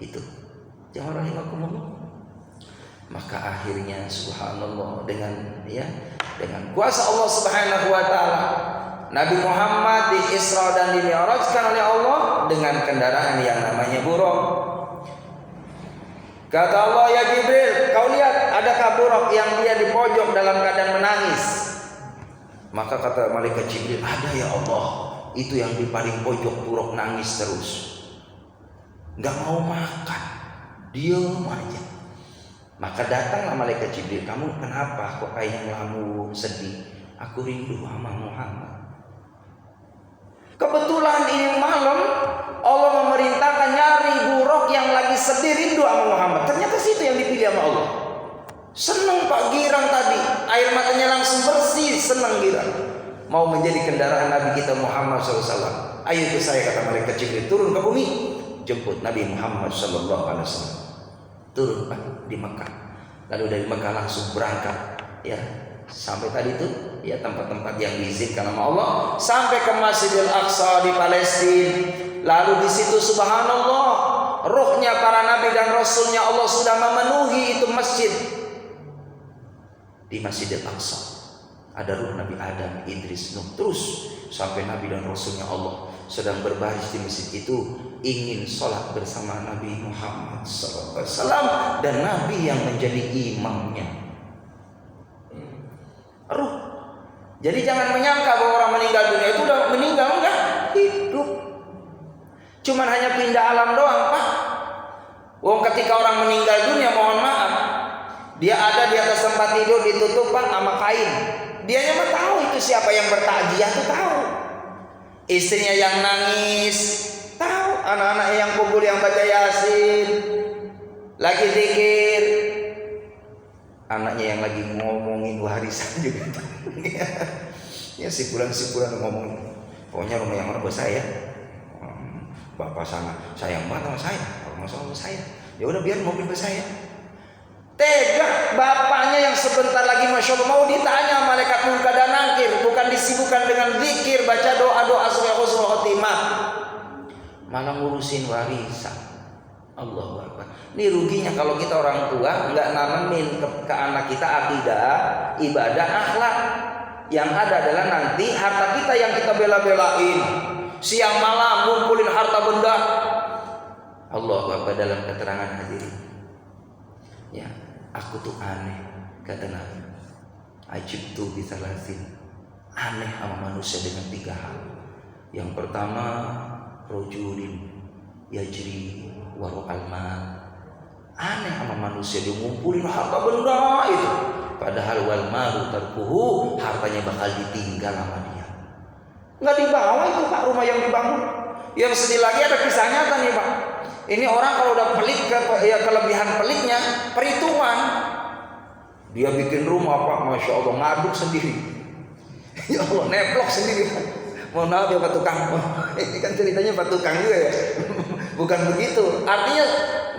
Itu jangan rahimakumullah. Maka akhirnya subhanallah dengan kuasa Allah Subhanahu wa taala Nabi Muhammad di Isra dan di Mi'rajkan oleh Allah dengan kendaraan yang namanya buraq. Kata Allah, ya Jibril, kau lihat adakah buraq yang dia di pojok dalam keadaan menangis? Maka kata malaikat Jibril, ada ya Allah. Itu yang di paling pojok buraq nangis terus, gak mau makan, diam aja. Maka datanglah malaikat Jibril, kamu kenapa kok kayak ngelamun sedih? Aku rindu sama Muhammad. Kebetulan ini malam Allah memerintahkan nyari buraq yang lagi sedih rindu sama Muhammad. Ternyata situ yang dipilih sama Allah. Senang Pak girang tadi, air matanya langsung bersih, senang girang. Mau menjadi kendaraan Nabi kita Muhammad SAW. Ayo ke saya, kata malaikat Jibril, turun ke bumi, jemput Nabi Muhammad SAW. Turun Pak di Mekah. Lalu dari Mekah langsung berangkat ya sampai tadi itu ya tempat-tempat yang diizinkan sama Allah, sampai ke Masjidil Aqsa di Palestina. Lalu di situ subhanallah, ruhnya para nabi dan rasulnya Allah sudah memenuhi itu masjid. Di Masjidil Aqsa ada ruh Nabi Adam, Idris, Nuh, terus sampai nabi dan rasulnya Allah sedang berbaris di masjid itu, ingin sholat bersama Nabi Muhammad SAW dan Nabi yang menjadi imamnya. Ruh. Jadi jangan menyangka bahwa orang meninggal dunia itu udah meninggal, enggak, hidup. Cuman hanya pindah alam doang Pak. Wong ketika orang meninggal dunia, mohon maaf, dia ada di atas tempat tidur ditutup Pak sama kain. Dianya mah tahu itu siapa yang bertakziah tuh tahu. Istrinya yang nangis tahu, anak-anaknya yang kumpul yang baca Yasin, lagi zikir, anaknya yang lagi ngomongin warisan juga ya sipulan ngomongin, pokoknya rumah yang orang saya, bapak sana sayang banget sama saya, rumah sama saya, ya udah biar mobil ke saya. Tega bapaknya yang sebentar lagi masya Allah mau ditanya malaikat munkar dan nakir, bukan disibukkan dengan zikir, baca doa supaya husnul khotimah, malah ngurusin warisan. Allahu Akbar. Ini ruginya kalau kita orang tua nggak nanemin ke anak kita akidah, ibadah, akhlak. Yang ada adalah nanti harta kita yang kita bela-belain, siang malam ngumpulin harta benda. Allahu Akbar. Dalam keterangan hadirin, ya, aku tuh aneh, kata Nabi. Ajibtu bisalasin, aneh sama manusia dengan 3 hal. Yang pertama, rojulin yajri waru'al mal. Aneh sama manusia, dia ngumpulin harta benda itu, padahal wal malu tarkuhu, hartanya bakal ditinggal sama dia, nggak dibawa itu Pak rumah yang dibangun. Yang sedih lagi ada kisah nyata nih Pak. Ini orang kalau udah pelit, kelebihan pelitnya perhitungan. Dia bikin rumah Pak, masya Allah, ngaduk sendiri. Ya Allah, neplok sendiri Pak. Mohon maaf ya Pak Tukang. Ini kan ceritanya Pak Tukang juga ya. Bukan begitu. Artinya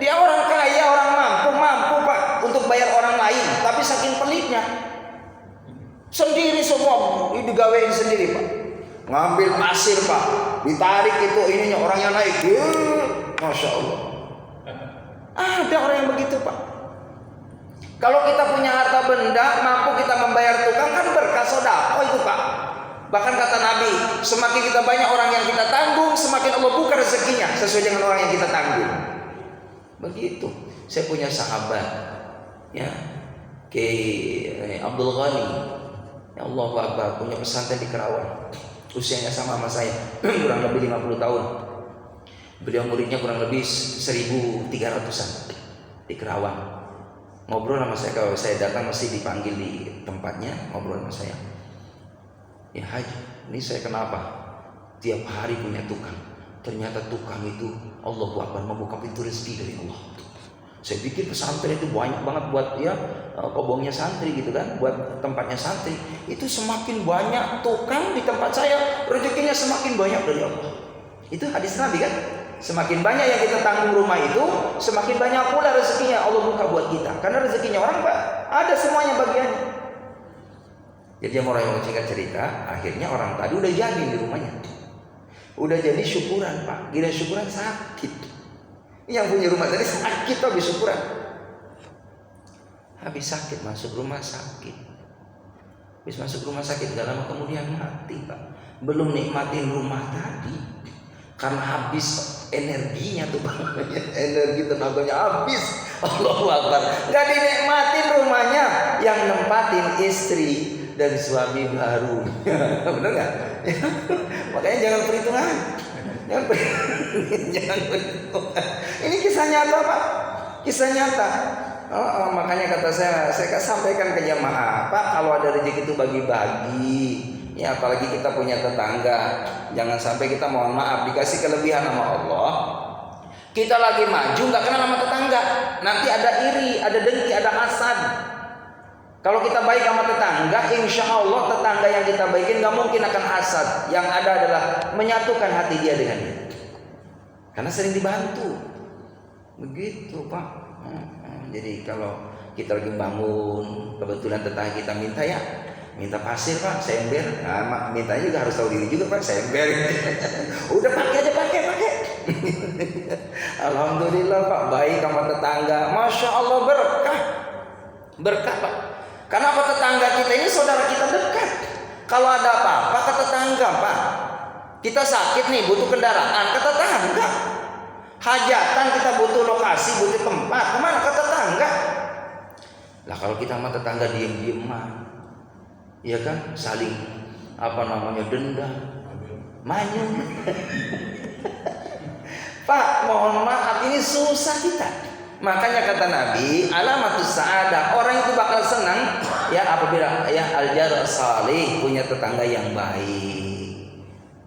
dia orang kaya, orang mampu Pak untuk bayar orang lain, tapi saking pelitnya sendiri semua digawein sendiri Pak. Ngambil pasir Pak, ditarik itu ininya, orangnya naik. Masya Allah. Ada orang yang begitu Pak. Kalau kita punya harta benda, mampu kita membayar tukang, kan berkah sedekah itu Pak. Bahkan kata Nabi, semakin kita banyak orang yang kita tanggung, semakin Allah buka rezekinya sesuai dengan orang yang kita tanggung. Begitu. Saya punya sahabat, ya, Kiai Abdul Ghani, ya Allah Akbar, punya pesantren di Kerawang. Usianya sama saya, kurang lebih 50 tahun. Beliau muridnya kurang lebih 1.300-an di Kerawang. Ngobrol sama saya, kalau saya datang mesti dipanggil di tempatnya, ngobrol sama saya. Ya Haji, ini saya kenapa? Tiap hari punya tukang. Ternyata tukang itu Allahu Akbar membuka pintu rezeki dari Allah. Saya pikir pesantren itu banyak banget buat ya kobongnya santri gitu kan, buat tempatnya santri. Itu semakin banyak tukang di tempat saya, rezekinya semakin banyak dari Allah. Itu hadis Nabi kan? Semakin banyak yang kita tanggung rumah itu, semakin banyak pula rezekinya Allah buka buat kita. Karena rezekinya orang Pak, ada semuanya bagiannya. Jadi yang orang yang menceritakan cerita, akhirnya orang tadi udah jadi di rumahnya, udah jadi syukuran Pak. Gila syukuran sakit, Yang punya rumah tadi sakit habis syukuran. Habis sakit masuk rumah sakit. Habis masuk rumah sakit gak lama kemudian mati, Pak. Belum nikmatin rumah tadi karena habis energinya tuh, Pak. Energi tenaganya habis. Allahu Akbar. Gak dinikmatin rumahnya, yang nempatin istri dan suami baru. Bener gak? Makanya jangan perhitungan. Jangan perhitungan. Ini kisah nyata, Pak. Kisah nyata. Makanya kata saya sampaikan ke jamaah, Pak, kalau ada rezeki itu bagi-bagi. Ya, apalagi kita punya tetangga, jangan sampai kita mohon maaf dikasih kelebihan sama Allah, kita lagi maju nggak kenal sama tetangga, nanti ada iri, ada dengki, ada hasad. Kalau kita baik sama tetangga, insya Allah tetangga yang kita baikin nggak mungkin akan hasad. Yang ada adalah menyatukan hati dia dengan dia, karena sering dibantu. Begitu, Pak. Jadi kalau kita lagi bangun, kebetulan tetangga kita minta pasir, Pak, saya ember. Nah, mintanya juga harus tahu diri juga, Pak, saya ember. Udah pakai aja, pakai. Alhamdulillah, Pak, baik sama tetangga. Masya Allah, berkah, Pak. Karena apa, tetangga kita ini saudara kita dekat. Kalau ada apa-apa ke tetangga, Pak. Kita sakit nih, butuh kendaraan, ke tetangga. Hajatan kita butuh lokasi, butuh tempat, kemana? Ke tetangga. Lah kalau kita sama tetangga diem-diem mah, ya kan, saling dendam, manyun. Pak, mohon maaf, ini susah kita. Makanya kata Nabi, alamatus sa'adah, orang itu bakal senang ya apabila ya al-jar salih, punya tetangga yang baik.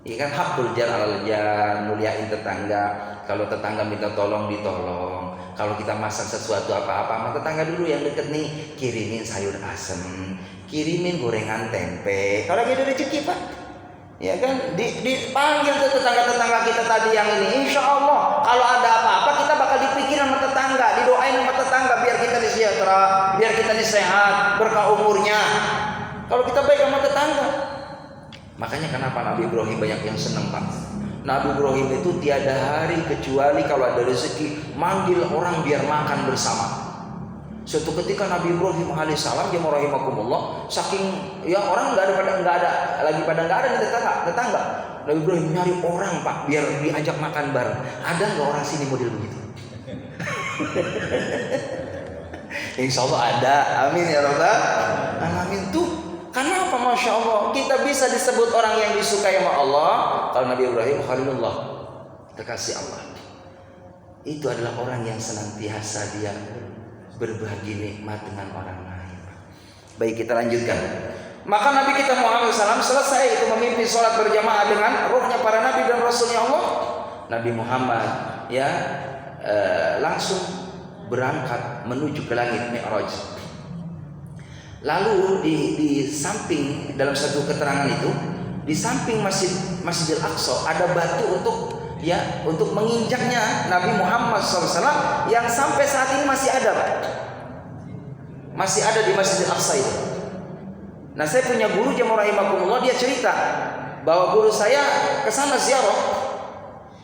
Iya kan, hakul jar alal jar, muliain tetangga. Kalau tetangga minta tolong, ditolong. Kalau kita masak sesuatu apa-apa sama tetangga dulu yang deket nih, kirimin sayur asem, kirimin gorengan tempe. Kalau lagi ada rezeki, Pak, ya kan, dipanggil ke tetangga-tetangga kita tadi yang ini. Insya Allah kalau ada apa-apa kita bakal dipikir sama tetangga, didoain sama tetangga biar kita sejahtera, biar kita sehat, berkah umurnya. Kalau kita baik sama tetangga. Makanya kenapa Nabi Ibrahim banyak yang senang, Pak. Nabi Ibrahim itu tiada hari kecuali kalau ada rezeki manggil orang biar makan bersama. Suatu ketika Nabi Ibrahim alaihissalam, dia rahimakumullah, saking ya orang nggak ada di tetangga. Nabi Ibrahim nyari orang, Pak, biar diajak makan bareng. Ada nggak orang sini model begitu? Insya Allah ada. Amin ya Rabbal alamin. Tuh, karena apa? Masya Allah, kita bisa disebut orang yang disukai sama Allah. Kalau Nabi Ibrahim Khalilullah, kekasih Allah, itu adalah orang yang senantiasa dia berbagi nikmat dengan orang lain. Baik, kita lanjutkan. Maka Nabi kita Muhammad SAW selesai itu memimpin sholat berjamaah dengan ruhnya para nabi dan rasulnya Allah. Nabi Muhammad ya langsung berangkat menuju ke langit Mi'raj. Lalu di samping, dalam satu keterangan itu, di samping Masjidil Aqsa ada batu untuk menginjaknya Nabi Muhammad SAW yang sampai saat ini masih ada, Pak. Masih ada di Masjidil Aqsa itu. Nah, saya punya guru jamaah rahimakumullah, dia cerita bahwa guru saya ke sana ziarah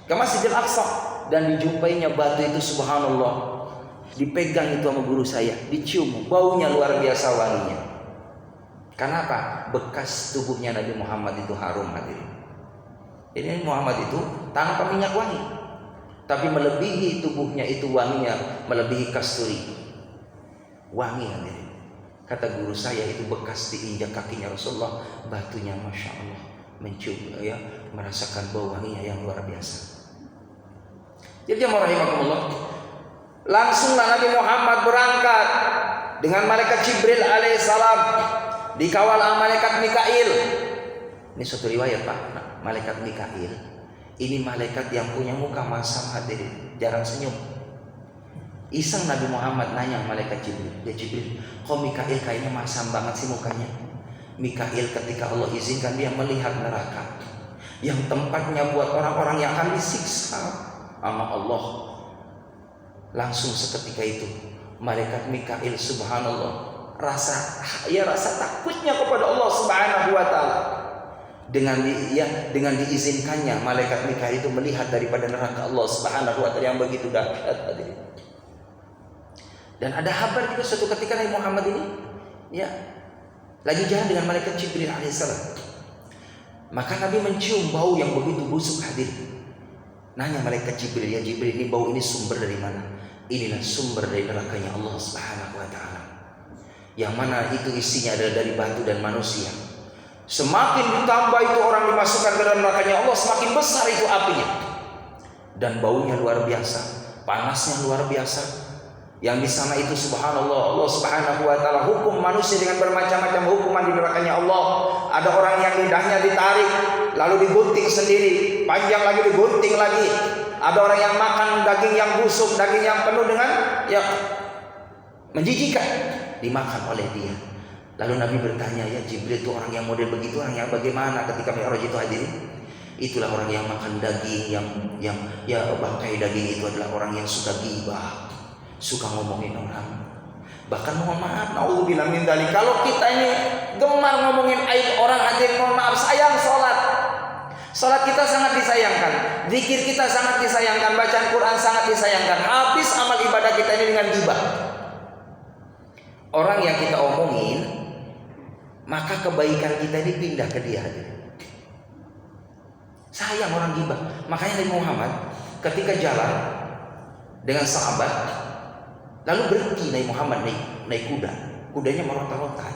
ke Masjidil Aqsa dan dijumpainya batu itu, subhanallah. Dipegang itu sama guru saya, dicium, baunya luar biasa wanginya. Karena apa? Bekas tubuhnya Nabi Muhammad itu harum, hadirin. Jadi Muhammad itu tanpa minyak wangi, tapi melebihi tubuhnya itu wanginya, melebihi kasturi. Wangi, hadirin. Kata guru saya, itu bekas diinjak kakinya Rasulullah, batunya masya Allah mencium, ya, merasakan bau wanginya yang luar biasa. Jadi jemaah rahimakumullah, langsunglah Nabi Muhammad berangkat dengan malaikat Jibril alaihissalam, dikawal malaikat Mikail. Ini suatu riwayat, Pak. Malaikat Mikail ini malaikat yang punya muka masam, hadirin, jarang senyum. Iseng Nabi Muhammad nanya malaikat Jibril, ya Jibril, kok Mikail kayaknya masam banget sih mukanya? Mikail ketika Allah izinkan dia melihat neraka yang tempatnya buat orang-orang yang akan disiksa sama Allah. Langsung seketika itu malaikat Mikail subhanallah rasa takutnya kepada Allah subhanahu wa ta'ala. dengan diizinkannya malaikat Mikail itu melihat daripada neraka Allah Subhanahu wa taala yang begitu dahsyat. Dan ada kabar juga suatu ketika Nabi Muhammad ini lagi jalan dengan malaikat Jibril alaihissalam. Maka Nabi mencium bau yang begitu busuk hadir. Nanya malaikat Jibril, ya Jibril, ini bau ini sumber dari mana? Inilah sumber dari nerakanya Allah Subhanahu wa taala. Yang mana itu isinya adalah dari batu dan manusia. Semakin ditambah itu orang dimasukkan ke dalam nerakanya Allah, semakin besar itu apinya. Dan baunya luar biasa, panasnya luar biasa. Yang di sana itu subhanallah, Allah Subhanahu wa taala hukum manusia dengan bermacam-macam hukuman di nerakanya Allah. Ada orang yang lidahnya ditarik lalu digunting sendiri, panjang lagi digunting lagi. Ada orang yang makan daging yang busuk, daging yang penuh dengan menjijikan, dimakan oleh dia. Lalu Nabi bertanya, ya Jibril, itu orang yang model begitu, orang yang bagaimana ketika Mi'raj itu hadirin? Itulah orang yang makan daging, yang bangkai daging itu adalah orang yang suka ghibah, suka ngomongin orang. Bahkan mohon maaf, naudzubillah min dzalik, kalau kita ini gemar ngomongin aib orang, hadirin mohon maaf, sayang Salat kita sangat disayangkan, zikir kita sangat disayangkan, bacaan Quran sangat disayangkan. Habis amal ibadah kita ini dengan ghibah. Orang yang kita omongin, maka kebaikan kita ini pindah ke dia. Sayang orang ghibah. Makanya Nabi Muhammad ketika jalan dengan sahabat, lalu berhenti Nabi Muhammad naik kuda. Kudanya meronta-ronta.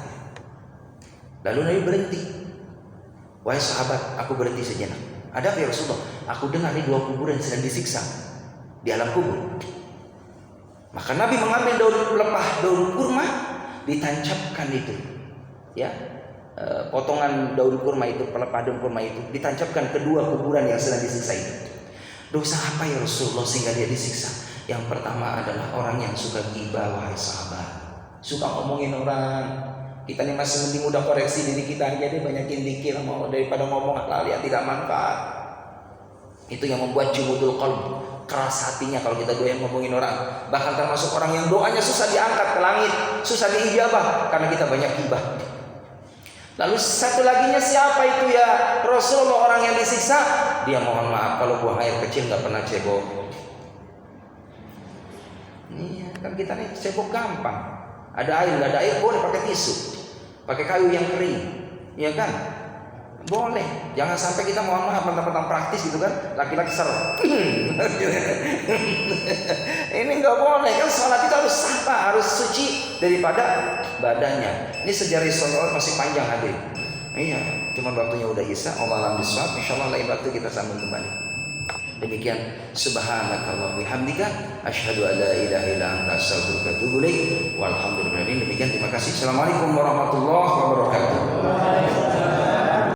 Lalu Nabi berhenti. Wahai sahabat, aku berhenti sejenak. Ada apa ya Rasulullah? Aku dengar ini 2 kuburan sedang disiksa di alam kubur. Maka Nabi mengambil daun kurma, ditancapkan itu, potongan daun kurma itu, pelepah daun kurma itu, ditancapkan kedua kuburan yang sedang disiksa itu. Dosa apa ya Rasulullah sehingga dia disiksa? Yang pertama adalah orang yang suka ghibah, wahai sahabat, suka ngomongin orang. Kita ini masih mending udah koreksi diri kita aja deh, banyakin dikir daripada ngomong hal yang tidak manfaat. Itu yang membuat jumudul qalb, keras hatinya kalau kita doyan ngomongin orang. Bahkan termasuk orang yang doanya susah diangkat ke langit, susah diijabah karena kita banyak ghibah. Lalu satu laginya siapa itu ya Rasulullah, orang yang disiksa? Dia mohon maaf kalau buang air kecil nggak pernah cebok. Iya kan, kita nih cebok gampang. Ada air, nggak ada air boleh pakai tisu, pakai kayu yang kering, ya kan? Boleh. Jangan sampai kita mohon maaf mentang-mentang praktis gitu kan, laki-laki serem. Ini nggak boleh kan, sholat itu harus sah, harus suci daripada badannya. Ini sejarah sholat masih panjang hadir. Iya, cuma waktunya udah isya. Allah alam bisawab. Insyaallah lain waktu kita sambung kembali. Demikian, subhanakallah bihamdika asyhadu an la ilaha illa anta astaghfiruka wa atubu ilaik. Walhamdulillah. Demikian, terima kasih. Assalamualaikum warahmatullahi wabarakatuh.